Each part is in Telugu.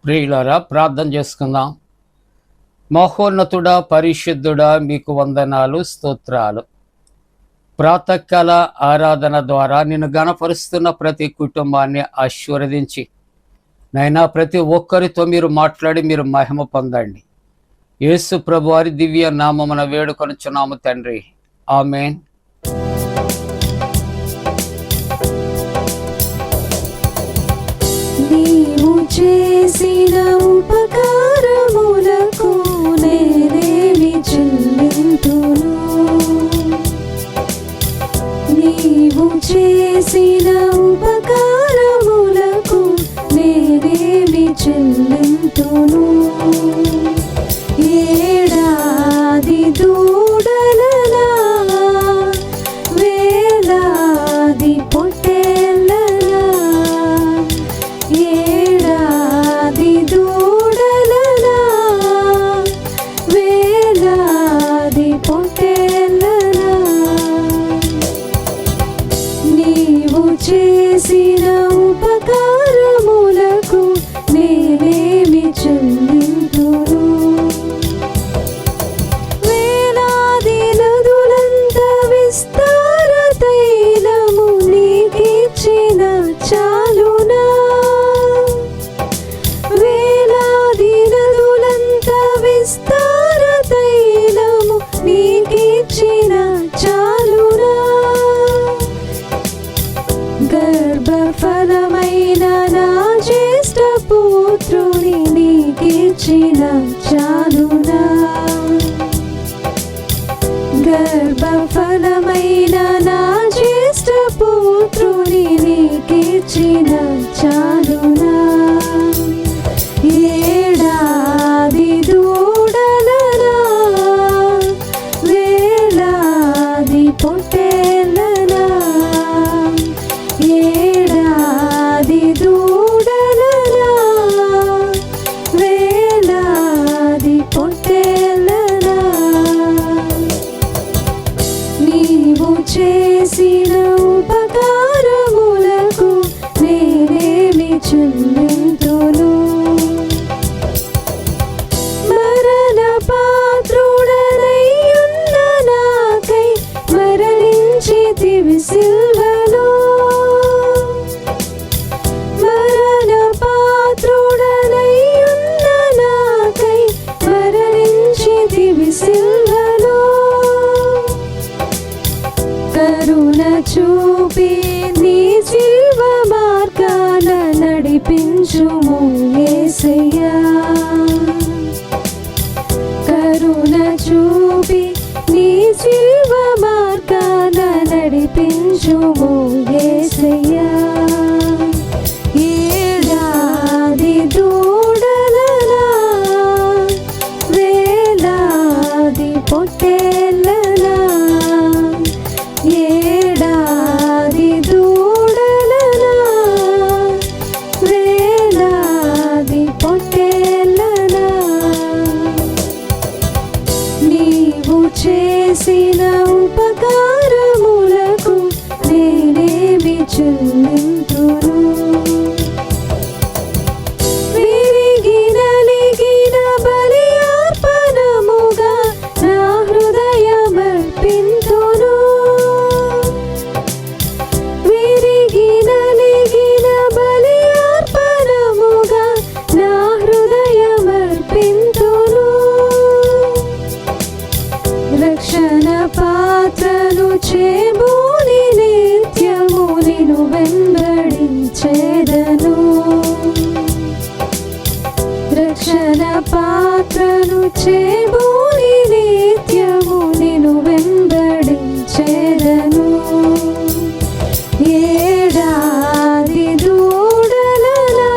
ప్రియులారా, ప్రార్థన చేసుకుందాం. మహోన్నతుడా, పరిశుద్ధుడా, మీకు వందనాలు, స్తోత్రాలు. ప్రాతకాల ఆరాధన ద్వారా నిన్ను గణపరుస్తున్న ప్రతి కుటుంబాన్ని ఆశీర్వదించి నైనా ప్రతి ఒక్కరితో మీరు మాట్లాడి మీరు మహిమ పొందండి. యేసు ప్రభు వారి దివ్య నామమున వేడుకొనుచున్నాము తండ్రి, ఆమేన్. నీవు చేసిన ఉపకారములకు నేనేమి చెల్లింతును? నీవు చేసిన ఉపకారములకు నేనేమి చెల్లింతును? ఏడాది దూడలలా, వేలాది పొట్టేళ్ళలా, ఏడాది దూడలలా, వేలాది పొట్టేళ్ళలా, నీవు చేసిన ఉపకారములకు నేనేమి చెల్లింతును? వేలాది నదులంత విస్తార తైలము నీకిచ్చిన చాలునా? వేలాది నదులంత విస్తార తైలము నీకిచ్చిన చాలునా? గర్భఫలమైన నా జ్యేష్ఠ పుత్రుని నీకిచ్చిన చాలునా? గర్భఫలమైన నా జ్యేష్ఠ పుత్రుని నీకిచ్చిన చాలునా? ఏడాది దూడలలా, వేలాది పొట్టేళ్ళలా, ఏడాది దూడలలా, వేలాది పొట్టేళ్ళలా, నీవు చేసిన ఉపకారములకు నేనేమి చెల్లింతును? మరణ పాత్రుడనై ఉన్న నాకై మరణించితివి సిల్వలో. మరణ పాత్రుడనై ఉన్న నాకై మరణించితివి సిల్వలో. కరుణ చూపి నీ సిల్వ మార్గాన నడిపించుము యేసయ్యా. కరుణ చూపి నీ సిల్వ మార్గాన నడిపించుము యేసయ్యా. ఏడాది దూడలలా, వేలాది పొట్టేళ్ళలా, ఏడాది దూడలలా, వేలాది పొట్టేళ్ళలా, నీవు చేసిన ఉపకారములకు నేనేమి చెల్లింతును? విరిగి నలిగిన బలి అర్పణముగా నా హృదయమర్పింతును. విరిగి నలిగిన బలి అర్పణముగా నా హృదయమర్పింతును. రక్షణ పాత్రను చేబూని నిత్యము నిన్ను వెంబడించేదను. రక్షణ పాత్రను చేబూని నిత్యము నిన్ను వెంబడించేదను. ఏడాది దూడలలా,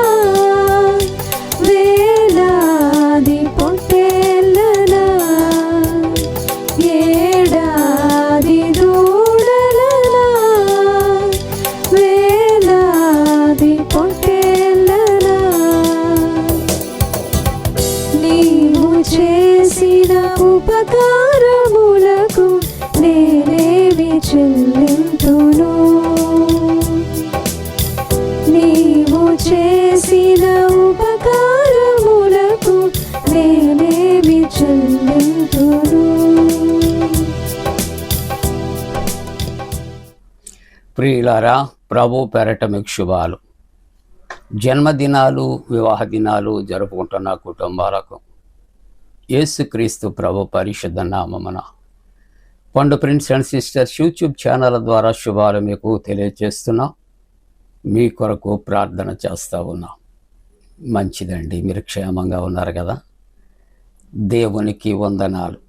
వేలాది పొట్టేళ్ళలా, ఏడాది దూడలలా, వేలాది పొట్టేళ్ళలా, నీవు చేసిన ఉపకారములకు నేనేమి చెల్లింతును? నీవు చేసిన ఉపకార చెల్లింతును. ప్రియులారా, ప్రభు పేరట మీకు శుభాలు. జన్మదినాలు, వివాహ దినాలు జరుపుకుంటున్న కుటుంబాలకు యేసుక్రీస్తు ప్రభు పరిశుద్ధ నామమున పండు prince and sisters YouTube channel ద్వారా శుభాలు మీకు తెలియజేస్తున్నా. మీ కొరకు ప్రార్థన చేస్తూ ఉన్నా. మంచిదండి, మీరు క్షేమంగా ఉన్నారు కదా. దేవునికి వందనాలు.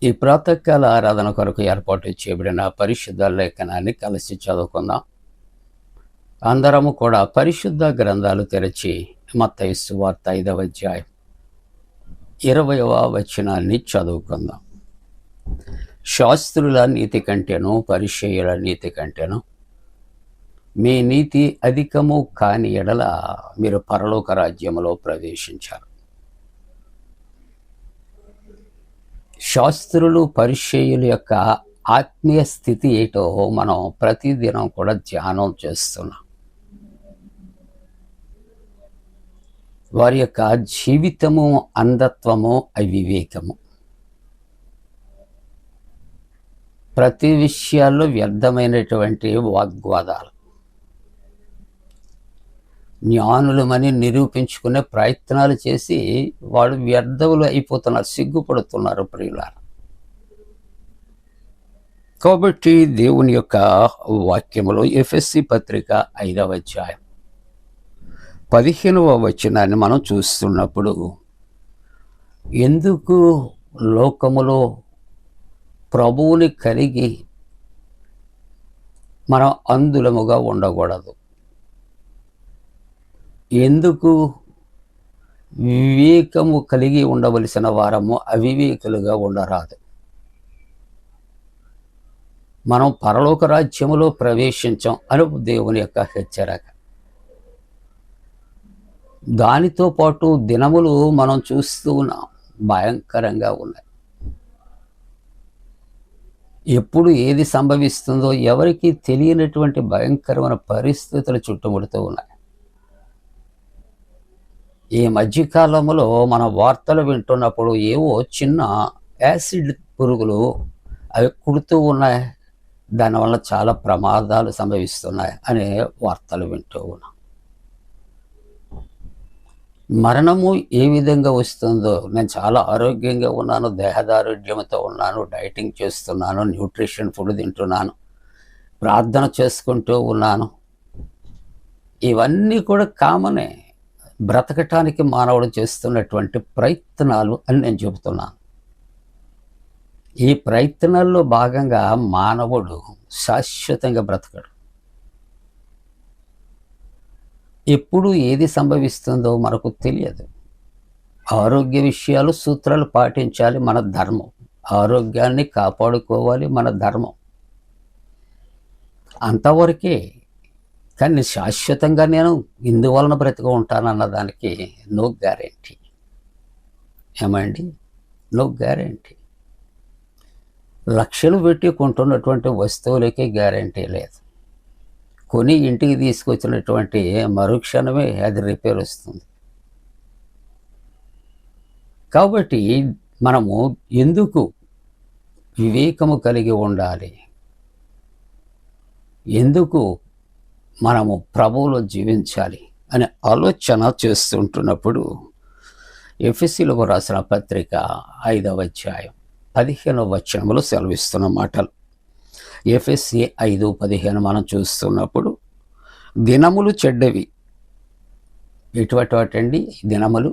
ఈ ప్రాతకాల ఆరాధన కొరకు ఏర్పాటు చేయబడిన పరిశుద్ధ లేఖనాన్ని కలిసి చదువుకుందాం. అందరము కూడా పరిశుద్ధ గ్రంథాలు తెరచి మత్తయి సువార్త 5వ అధ్యాయం 20వ వచనాన్ని చదువుకుందాం. శాస్త్రుల నీతి కంటేను పరిసయ్యుల నీతి కంటేను మీ నీతి అధికము కాని ఎడల మీరు పరలోక రాజ్యములో ప్రవేశించారు. శాస్త్రులు పరిసయ్యుల యొక్క ఆత్మీయ స్థితి ఏటో మనం ప్రతిదినం కూడా ధ్యానం చేస్తున్నాం. వారి యొక్క జీవితము అంధత్వము, అవివేకము, ప్రతి విషయాల్లో వ్యర్థమైనటువంటి వాగ్వాదాలు, జ్ఞానులమని నిరూపించుకునే ప్రయత్నాలు చేసి వాళ్ళు వ్యర్థములు అయిపోతున్నారు, సిగ్గుపడుతున్నారు ప్రియులారా. కాబట్టి దేవుని యొక్క వాక్యములో ఎఫెసీ పత్రిక 5వ అధ్యాయం 15వ వచనాన్ని మనం చూస్తున్నప్పుడు, ఎందుకు లోకములో ప్రభువుని కలిగి మనం అందులముగా ఉండకూడదు, ఎందుకు వివేకము కలిగి ఉండవలసిన వారము అవివేకులుగా ఉండరాదు, మనం పరలోక రాజ్యములో ప్రవేశించాం అని దేవుని యొక్క హెచ్చరిక. దానితో పాటు దినములు మనం చూస్తూ ఉన్నాం, భయంకరంగా ఉన్నాయి. ఎప్పుడు ఏది సంభవిస్తుందో ఎవరికి తెలియనటువంటి భయంకరమైన పరిస్థితులు చుట్టుముడుతూ ఉన్నాయి. ఈ మధ్యకాలంలో మన వార్తలు వింటున్నప్పుడు ఏవో చిన్న యాసిడ్ పురుగులు అవి కుడుతూ ఉన్నాయి, దానివల్ల చాలా ప్రమాదాలు సంభవిస్తున్నాయి అనే వార్తలు వింటూ ఉన్నాం. మరణము ఏ విధంగా వస్తుందో, నేను చాలా ఆరోగ్యంగా ఉన్నాను, దేహదారుఢ్యంతో ఉన్నాను, డైటింగ్ చేస్తున్నాను, న్యూట్రిషన్ ఫుడ్ తింటున్నాను, ప్రార్థన చేసుకుంటూ ఉన్నాను, ఇవన్నీ కూడా కామనే. బ్రతకటానికి మానవుడు చేస్తున్నటువంటి ప్రయత్నాలు అని నేను చెబుతున్నాను. ఈ ప్రయత్నాల్లో భాగంగా మానవుడు శాశ్వతంగా బ్రతకడు. ఎప్పుడు ఏది సంభవిస్తుందో మనకు తెలియదు. ఆరోగ్య విషయాలు, సూత్రాలు పాటించాలి, మన ధర్మం. ఆరోగ్యాన్ని కాపాడుకోవాలి, మన ధర్మం. అంతవరకే. కానీ శాశ్వతంగా నేను ఇందువలన బ్రతిక ఉంటానన్న దానికి నో గ్యారెంటీ. ఏమండి, నో గ్యారెంటీ. లక్షలు పెట్టి కొంటున్నటువంటి వస్తువులకే గ్యారెంటీ లేదు. కొని ఇంటికి తీసుకొచ్చినటువంటి మరుక్షణమే అది రిపేర్ వస్తుంది. కాబట్టి మనము ఎందుకు వివేకము కలిగి ఉండాలి, ఎందుకు మనము ప్రభువులో జీవించాలి అనే ఆలోచన చేస్తుంటున్నప్పుడు ఎఫెసీలకు రాసిన పత్రిక 5వ అధ్యాయం 15వ వచనములో సెలవిస్తున్న మాటలు. ఎఫెసీ 5:15 మనం చూస్తున్నప్పుడు, దినములు చెడ్డవి. ఎటువంటి దినములు?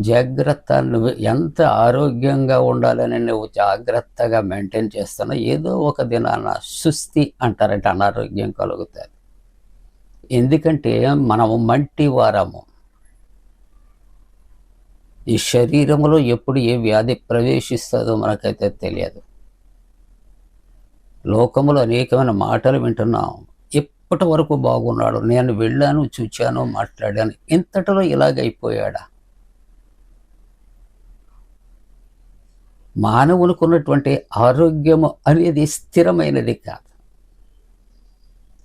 జాగ్రత్త. నువ్వు ఎంత ఆరోగ్యంగా ఉండాలని నువ్వు జాగ్రత్తగా మెయింటైన్ చేస్తున్నా, ఏదో ఒక దినాన సుస్థి అంటారంటే అనారోగ్యం కలుగుతుంది. ఎందుకంటే మనము మంటి వారము. ఈ శరీరంలో ఎప్పుడు ఏ వ్యాధి ప్రవేశిస్తుందో మనకైతే తెలియదు. లోకములో అనేకమైన మాటలు వింటున్నాం. ఇప్పటి వరకు బాగున్నాడు, నేను వెళ్ళాను, చూచాను, మాట్లాడాను, ఇంతటిలో ఇలాగైపోయాడా? మానవునికి ఉన్నటువంటి ఆరోగ్యము అనేది స్థిరమైనది కాదు.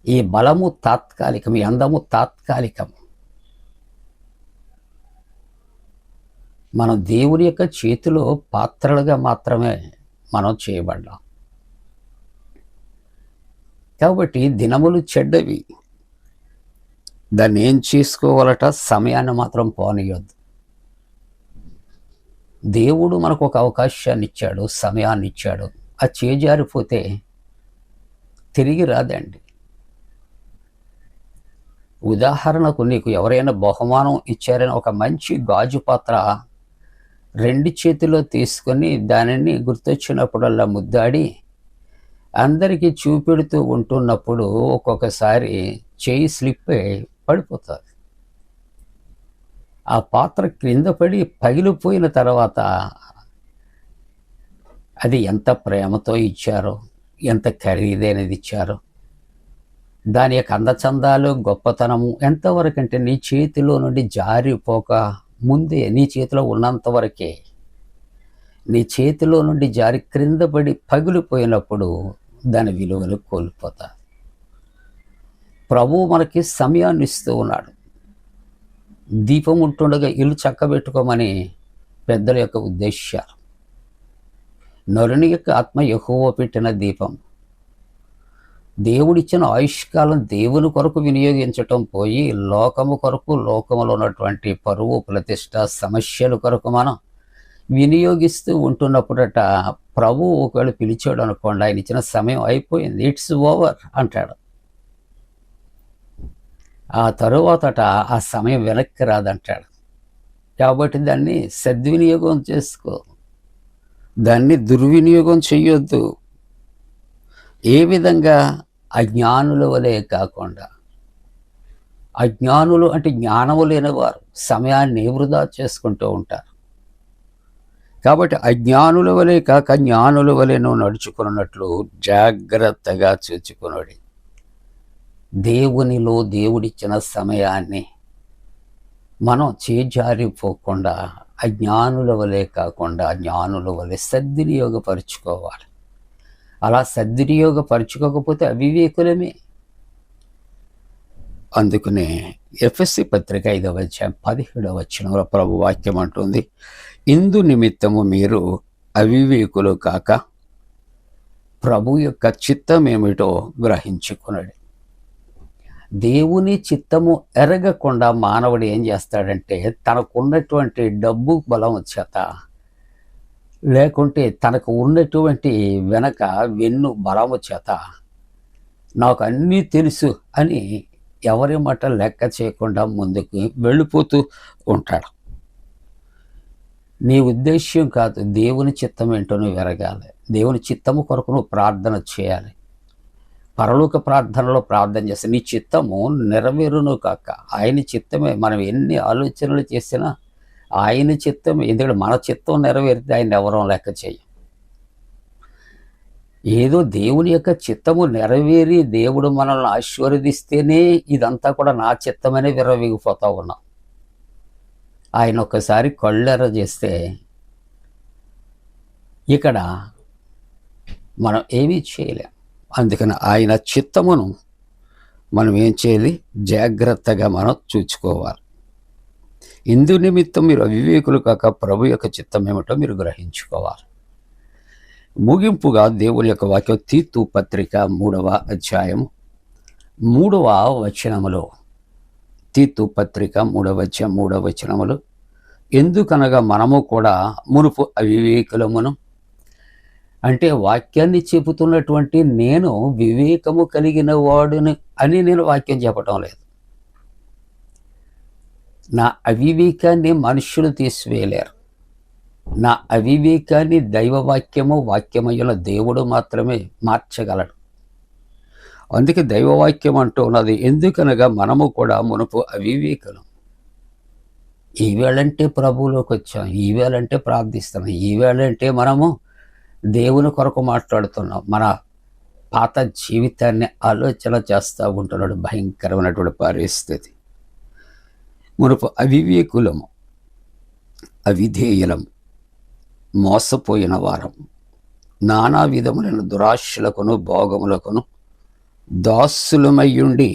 ఈ బలము తాత్కాలికం, ఈ అందము తాత్కాలికం. మనం దేవుని యొక్క చేతిలో పాత్రలుగా మాత్రమే మనం చేయబడ్డాం. కాబట్టి దినములు చెడ్డవి, దాన్ని ఏం చేసుకోవాలట, సమయాన్ని మాత్రం పోనీయొద్దు. దేవుడు మనకు ఒక అవకాశాన్ని ఇచ్చాడు, సమయాన్ని ఇచ్చాడు. అది చేజారిపోతే తిరిగి రాదండి. ఉదాహరణకు నీకు ఎవరైనా బహుమానం ఇచ్చారని ఒక మంచి గాజు పాత్ర 2 చేతిలో తీసుకొని దానిని గుర్తొచ్చినప్పుడల్లా ముద్దాడి అందరికీ చూపెడుతూ ఉంటున్నప్పుడు ఒక్కొక్కసారి చేయి స్లిప్ అయి పడిపోతుంది. ఆ పాత్ర క్రింద పడి పగిలిపోయిన తర్వాత అది ఎంత ప్రేమతో ఇచ్చారో, ఎంత ఖరీదైనది ఇచ్చారో, దాని యొక్క అందచందాలు, గొప్పతనము ఎంతవరకు అంటే నీ చేతిలో నుండి జారిపోక ముందే, నీ చేతిలో ఉన్నంత వరకే, నీ చేతిలో నుండి జారి క్రింద పడి పగిలిపోయినప్పుడు దాని విలువలు కోల్పోతాయి. ప్రభువు మనకి సమయాన్ని ఇస్తూ ఉన్నాడు. దీపం ఉంటుండగా ఇల్లు చక్కబెట్టుకోమని పెద్దల యొక్క ఉద్దేశాలు. నరుని యొక్క ఆత్మ యెహోవా పెట్టిన దీపం. దేవుడిచ్చిన ఆయుష్కాలం దేవుని కొరకు వినియోగించటం పోయి లోకము కొరకు, లోకములో ఉన్నటువంటి పరువు ప్రతిష్ట సమస్యల కొరకు మనం వినియోగిస్తూ ఉంటున్నప్పుడట ప్రభువు ఒకవేళ పిలిచాడు అనుకోండి, ఆయన ఇచ్చిన సమయం అయిపోయింది, ఇట్స్ ఓవర్ అంటాడు. ఆ తరువాతట ఆ సమయం వెనక్కి రాదంటాడు. కాబట్టి దాన్ని సద్వినియోగం చేసుకో, దాన్ని దుర్వినియోగం చెయ్యొద్దు. ఏ విధంగా? అజ్ఞానుల వలె కాకుండా. అజ్ఞానులు అంటే జ్ఞానము లేనివారు సమయాన్ని వృధా చేసుకుంటూ ఉంటారు. కాబట్టి అజ్ఞానుల వలె కాక జ్ఞానుల వలె నువ్వు నడుచుకున్నట్లు జాగ్రత్తగా చూచుకున్నాడు. దేవునిలో దేవుడిచ్చిన సమయాన్ని మనం చేజారిపోకుండా అజ్ఞానుల వలె కాకుండా జ్ఞానుల వలె సద్వినియోగపరుచుకోవాలి. అలా సద్వినియోగపరుచుకోకపోతే అవివేకులమే. అందుకనే ఎఫెసీ పత్రిక 5వ అధ్యాయం 17వ వచనంలో ప్రభు వాక్యం అంటుంది, ఇందు నిమిత్తము మీరు అవివేకులు కాక ప్రభు యొక్క చిత్తం ఏమిటో గ్రహించుకున్నాడు. దేవుని చిత్తము ఎరగకుండా మానవుడు ఏం చేస్తాడంటే తనకున్నటువంటి డబ్బు బలం చేత, లేకుంటే తనకు ఉన్నటువంటి వెనక వెన్ను బలము చేత నాకు అన్నీ తెలుసు అని ఎవరి మాట లెక్క చేయకుండా ముందుకు వెళ్ళిపోతూ ఉంటాడు. నీ ఉద్దేశ్యం కాదు, దేవుని చిత్తం ఏంటో నువ్వు ఎరగాలి. దేవుని చిత్తము కొరకు నువ్వు ప్రార్థన చేయాలి. పరలోక ప్రార్థనలో ప్రార్థన చేస్తే నీ చిత్తము నెరవేరును కాక. ఆయన చిత్తమే. మనం ఎన్ని ఆలోచనలు చేసినా ఆయన చిత్తం. ఎందుకంటే మన చిత్తం నెరవేరితే ఆయన ఎవరో లెక్క చేయం. ఏదో దేవుని యొక్క చిత్తము నెరవేరి దేవుడు మనల్ని ఆశీర్వదిస్తేనే ఇదంతా కూడా నా చిత్తమనే విర్రవీగిపోతూ ఉన్నాం. ఆయన ఒక్కసారి కళ్ళెర్ర చేస్తే ఇక్కడ మనం ఏమీ చేయలేం. అందుకని ఆయన చిత్తమును మనం ఏం చేయాలి? జాగ్రత్తగా మనం చూసుకోవాలి. ఇందు నిమిత్తం మీరు అవివేకులు కాక ప్రభు యొక్క చిత్తం ఏమిటో మీరు గ్రహించుకోవాలి. ముగింపుగా దేవుని యొక్క వాక్యం తీతు పత్రిక 3వ అధ్యాయము 3వ వచనములో, తీతు పత్రిక 3వ అధ్యాయం 3వ వచనములో, ఎందుకనగా మనము కూడా మునుపు అవివేకులమును, అంటే వాక్యాన్ని చెబుతున్నటువంటి నేను వివేకము కలిగిన వాడుని అని నేను వాక్యం చెప్పటం లేదు. నా అవివేకాన్ని మనుష్యులు తీసివేయలేరు. నా అవివేకాన్ని దైవవాక్యము, వాక్యమయ్యుల దేవుడు మాత్రమే మార్చగలడు. అందుకే దైవవాక్యం అంటూ ఉన్నది, ఎందుకనగా మనము కూడా మునుపు అవివేకులం. ఈవేళంటే ప్రభువులోకి వచ్చాం, ఈవేళంటే ప్రార్థిస్తున్నాం, ఈవేళంటే మనము దేవుని కొరకు మాట్లాడుతున్నాం. మన పాత జీవితాన్ని ఆలోచన చేస్తూ ఉంటున్నాడు. భయంకరమైనటువంటి పరిస్థితి. మునుపు అవివేకులము, అవిధేయులము, మోసపోయిన వారం, నానా విధములైన దురాశలకును భోగములకును దాసులమయ్యుండి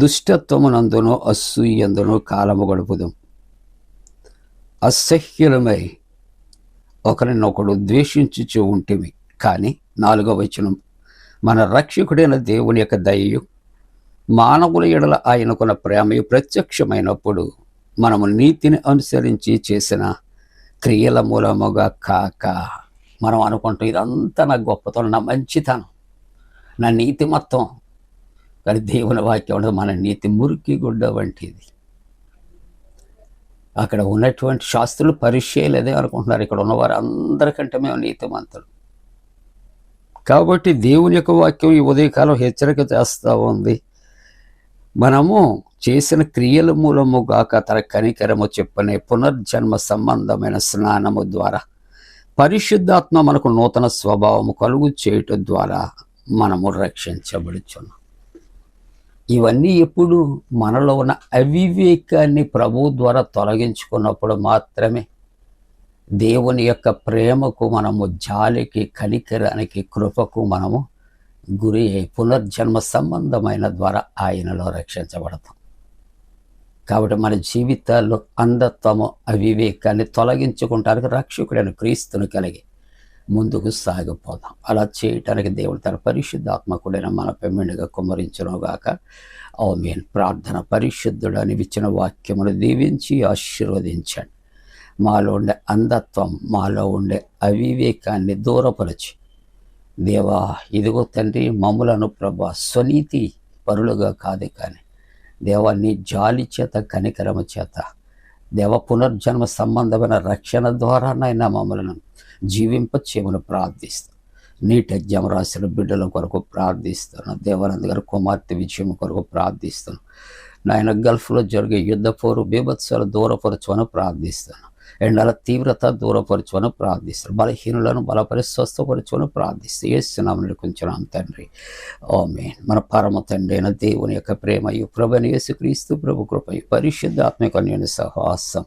దుష్టత్వమునందును, అసూయందును, కాలము గడుపుదాం. 2 అసహ్యులమై ఒకరినొకడు ద్వేషించుచూ ఉంటిమి. కానీ 4వ వచనం, మన రక్షకుడైన దేవుని యొక్క దయయు మానవుల ఎడల ఆయనకున్న ప్రేమయు ప్రత్యక్షమైనప్పుడు మనము నీతిని అనుసరించి చేసిన క్రియల మూలముగా కాక, మనం అనుకుంటాం ఇదంతా నా గొప్పతనం, నా మంచితనం, నా నీతి మొత్తం. కానీ దేవుని వాక్యం ఉండదు, మన నీతి మురికి గుడ్డ వంటిది. అక్కడ ఉన్నటువంటి శాస్త్రులు పరిచయాలు అదే అనుకుంటున్నారు, ఇక్కడ ఉన్నవారు అందరికంటే మేము నీతిమంతులు. కాబట్టి దేవుని యొక్క వాక్యం ఈ ఉదయకాలం హెచ్చరిక చేస్తూ ఉంది, మనము చేసిన క్రియల మూలము గాక తన కనికరము చెప్పనే పునర్జన్మ సంబంధమైన స్నానము ద్వారా పరిశుద్ధాత్మ మనకు నూతన స్వభావము కలుగు చేయటం ద్వారా మనము రక్షించబడుచున్నాం. ఇవన్నీ ఎప్పుడు మనలో ఉన్న అవివేకాన్ని ప్రభువు ద్వారా తొలగించుకున్నప్పుడు మాత్రమే దేవుని యొక్క ప్రేమకు మనము, జాలికి, కనికరానికి, కృపకు మనము గురి అయి పునర్జన్మ సంబంధమైన ద్వారా ఆయనలో రక్షించబడతాం. కాబట్టి మన జీవితాల్లో అంధత్వము, అవివేకాన్ని తొలగించుకుంటానికి రక్షకుడైన క్రీస్తును కలిగి ముందుకు సాగిపోదాం. అలా చేయటానికి దేవుడు తన పరిశుద్ధాత్మకుడైన మన పెమ్మిడిగా కుమ్మరించునుగాక. ఆమేన్. ప్రార్థన. పరిశుద్ధుడు అని ఇచ్చిన వాక్యమును దీవించి ఆశీర్వదించండి. మాలో ఉండే అంధత్వం, మాలో ఉండే అవివేకాన్ని దూరపరచి, దేవా ఇదిగో తండ్రి, మమ్ములను ప్రభా స్వనీతి పరులుగా కాదు కానీ దేవా నీ జాలి చేత, కనికరము చేత, దేవ పునర్జన్మ సంబంధమైన రక్షణ ద్వారానైనా మమ్మలను జీవింపచేయమని ప్రార్థిస్తాను. నీట్ ఎగ్జామ్ రాసిన బిడ్డల కొరకు ప్రార్థిస్తున్నాను. దేవానంద్ గారి కుమార్తె విజయం కొరకు ప్రార్థిస్తున్నాను. నాయన గల్ఫ్లో జరిగే యుద్ధ పోరు, బీభత్సాలు దూరపరచువని ప్రార్థిస్తాను. ఎండల తీవ్రత దూరపరచువని ప్రార్థిస్తాను. బలహీనులను బలపరి స్వస్థపరచువని ప్రార్థిస్తూ యేసునామమున కొంచెం తండ్రి. ఆమేన్. మన పరమ తండ్రి అయిన దేవుని యొక్క ప్రేమయు, ప్రభువైన యేసుక్రీస్తు ప్రభు కృపయు, పరిశుద్ధాత్మక అన్యోన్య సహవాసం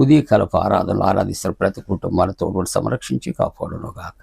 ఉదయకాలపు ఆరాధనలు ఆరాధిస్తారు ప్రతి కుటుంబాల తోడు సంరక్షించి కాపాడునుగాక.